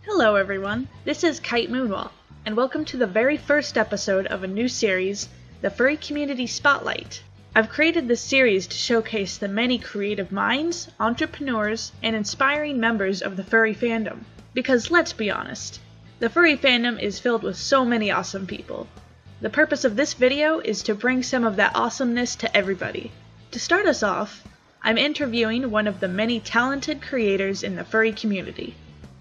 Hello everyone, this is Kite Moonwall, and welcome to the very first episode of a new series, the Furry Community Spotlight. I've created this series to showcase the many creative minds, entrepreneurs, and inspiring members of the furry fandom. Because let's be honest, the furry fandom is filled with so many awesome people. The purpose of this video is to bring some of that awesomeness to everybody. To start us off, I'm interviewing one of the many talented creators in the furry community.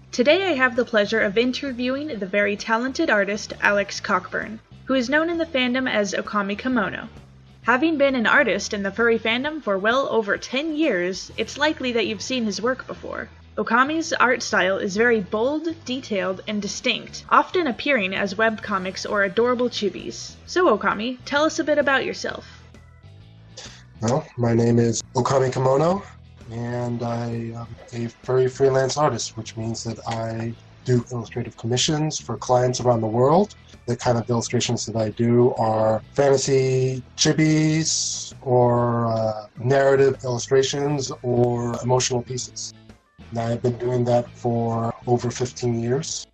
Today I have the pleasure of interviewing the very talented artist Alex Cockburn, who is known in the fandom as Ookami Kemono. Having been an artist in the furry fandom for well over 10 years, it's likely that you've seen his work before. Ookami's art style is very bold, detailed, and distinct, often appearing as webcomics or adorable chibis. So Ookami, tell us a bit about yourself. Well, my name is Ookami Kemono, and I am a furry freelance artist, which means that I do illustrative commissions for clients around the world. The kind of illustrations that I do are fantasy chibis, or narrative illustrations, or emotional pieces. And I've been doing that for over 15 years.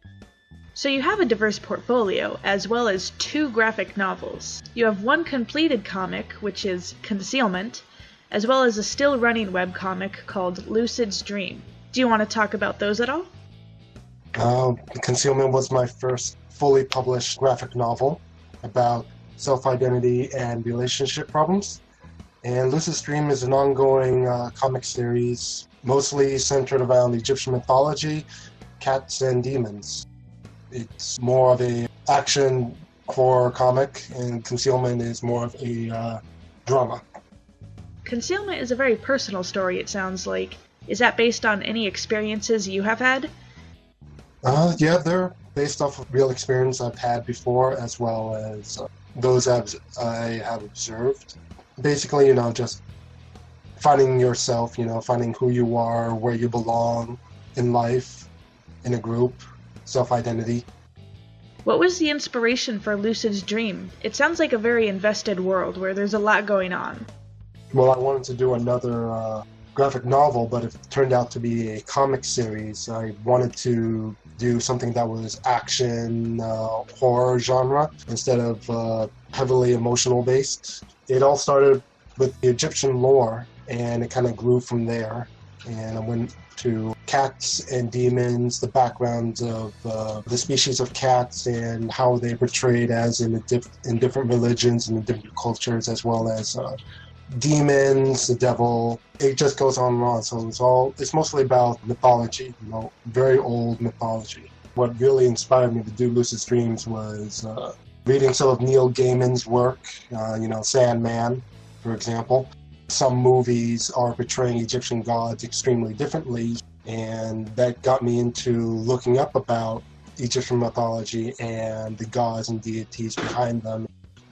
So you have a diverse portfolio, as well as 2 graphic novels. You have one completed comic, which is Concealment, as well as a still-running webcomic called Lucid's Dream. Do you want to talk about those at all? Concealment was my first fully published graphic novel about self-identity and relationship problems. And Lucid's Dream is an ongoing comic series, mostly centered around Egyptian mythology, cats, and demons. It's more of a action horror comic, and Concealment is more of a drama. Concealment is a very personal story, it sounds like. Is that based on any experiences you have had? Yeah, they're based off of real experience I've had before, as well as those I have observed. Basically, just finding yourself, finding who you are, where you belong in life, in a group, self-identity. What was the inspiration for Lucid's Dream? It sounds like a very invested world where there's a lot going on. Well, I wanted to do another graphic novel, but it turned out to be a comic series. I wanted to do something that was action, horror genre, instead of heavily emotional based. It all started with the Egyptian lore, and it kind of grew from there. And I went to cats and demons, the backgrounds of the species of cats and how they portrayed as in different religions and in different cultures, as well as demons, the devil. It just goes on and on. So it's mostly about mythology, very old mythology. What really inspired me to do Lucid Dreams was reading some of Neil Gaiman's work, Sandman, for example. Some movies are portraying Egyptian gods extremely differently, and that got me into looking up about Egyptian mythology and the gods and deities behind them.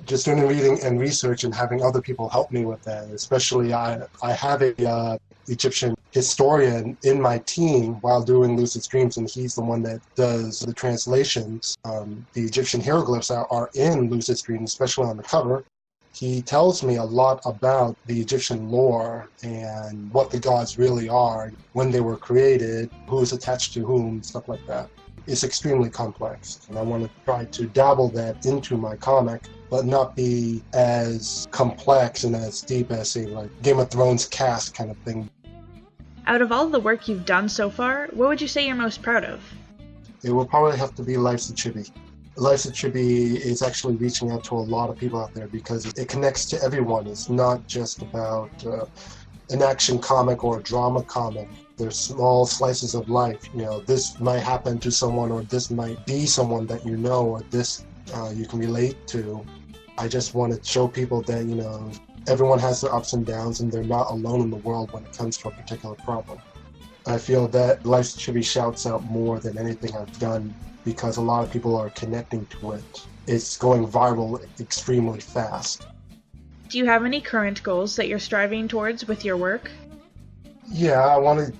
Just doing reading and research and having other people help me with that. Especially I have a Egyptian historian in my team while doing Lucid Dreams, and he's the one that does the translations. The Egyptian hieroglyphs are in Lucid Dreams, especially on the cover. He tells me a lot about the Egyptian lore and what the gods really are, when they were created, who's attached to whom, stuff like that. It's extremely complex, and I want to try to dabble that into my comic, but not be as complex and as deep as, say, like Game of Thrones cast kind of thing. Out of all the work you've done so far, what would you say you're most proud of? It will probably have to be Life's a Chibi. Life's a Chibi is actually reaching out to a lot of people out there because it connects to everyone. It's not just about an action comic or a drama comic. There's small slices of life. This might happen to someone, or this might be someone that or this you can relate to. I just want to show people that, everyone has their ups and downs, and they're not alone in the world when it comes to a particular problem. I feel that Life's a Chibi shouts out more than anything I've done, because a lot of people are connecting to it. It's going viral extremely fast. Do you have any current goals that you're striving towards with your work? Yeah, I want to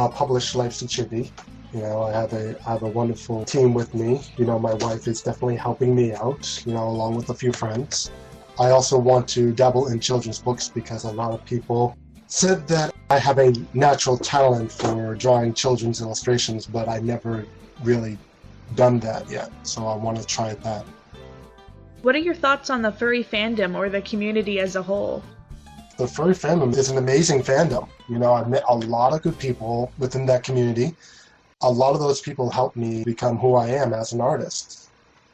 publish Life's a Chibi. I have a wonderful team with me. My wife is definitely helping me out, along with a few friends. I also want to dabble in children's books because a lot of people said that I have a natural talent for drawing children's illustrations, but I never really done that yet, so I want to try that. What are your thoughts on the furry fandom or the community as a whole? The furry fandom is an amazing fandom. You know, I've met a lot of good people within that community. A lot of those people helped me become who I am as an artist.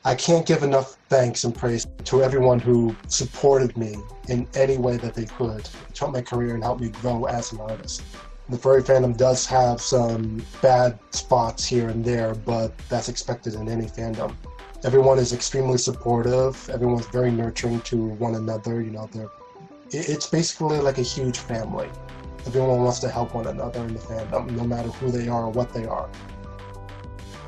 I can't give enough thanks and praise to everyone who supported me in any way that they could to help my career and help me grow as an artist. The furry fandom does have some bad spots here and there, but that's expected in any fandom. Everyone is extremely supportive. Everyone's very nurturing to one another. You know, it's basically like a huge family. Everyone wants to help one another in the fandom, no matter who they are or what they are.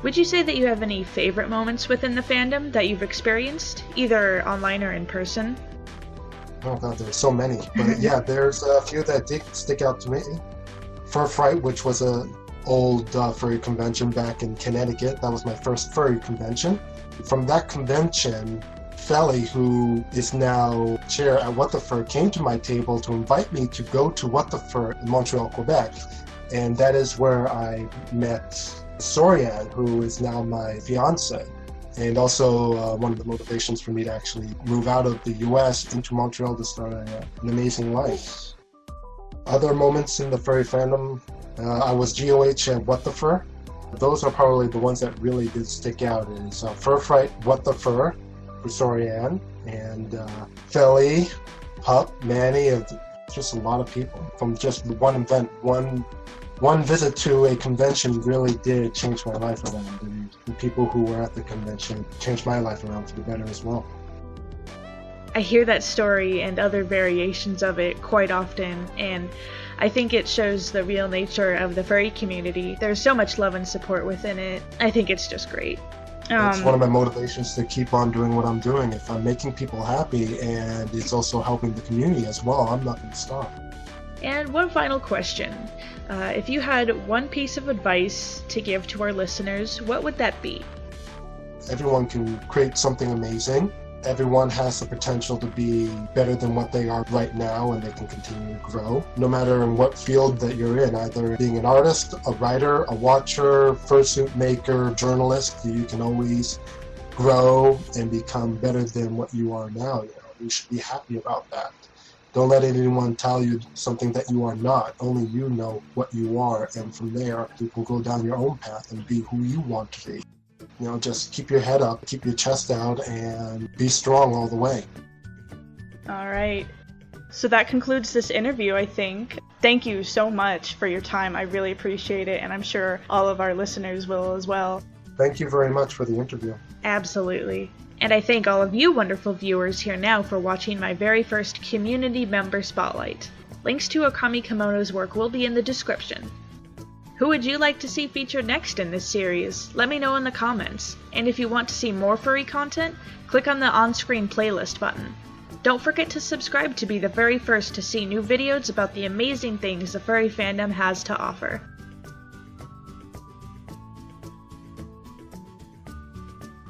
Would you say that you have any favorite moments within the fandom that you've experienced, either online or in person? Oh god, there's so many. But yeah, there's a few that did stick out to me. Fur Fright, which was an old furry convention back in Connecticut. That was my first furry convention. From that convention, Feli, who is now chair at What the Fur, came to my table to invite me to go to What the Fur in Montreal, Quebec. And that is where I met Sorian, who is now my fiance, and also one of the motivations for me to actually move out of the US into Montreal to start an amazing life. Other moments in the furry fandom, I was GOH at What the Fur. Those are probably the ones that really did stick out. Is Fur Fright, What the Fur, for Sorian, and Feli, Pup, Manny, just a lot of people from just one event. One visit to a convention really did change my life around, and the people who were at the convention changed my life around for the better as well. I hear that story and other variations of it quite often, and I think it shows the real nature of the furry community. There's so much love and support within it. I think it's just great. It's one of my motivations to keep on doing what I'm doing. If I'm making people happy and it's also helping the community as well, I'm not going to stop. And one final question. If you had one piece of advice to give to our listeners, what would that be? Everyone can create something amazing. Everyone has the potential to be better than what they are right now, and they can continue to grow. No matter in what field that you're in, either being an artist, a writer, a watcher, fursuit maker, journalist, you can always grow and become better than what you are now. You should be happy about that. Don't let anyone tell you something that you are not. Only you know what you are, and from there you can go down your own path and be who you want to be. You know, just keep your head up, keep your chest out, and be strong all the way. All right. So that concludes this interview, I think. Thank you so much for your time. I really appreciate it, and I'm sure all of our listeners will as well. Thank you very much for the interview. Absolutely. And I thank all of you wonderful viewers here now for watching my very first community member spotlight. Links to Ookami Kemono's work will be in the description. Who would you like to see featured next in this series? Let me know in the comments. And if you want to see more furry content, click on the on-screen playlist button. Don't forget to subscribe to be the very first to see new videos about the amazing things the furry fandom has to offer.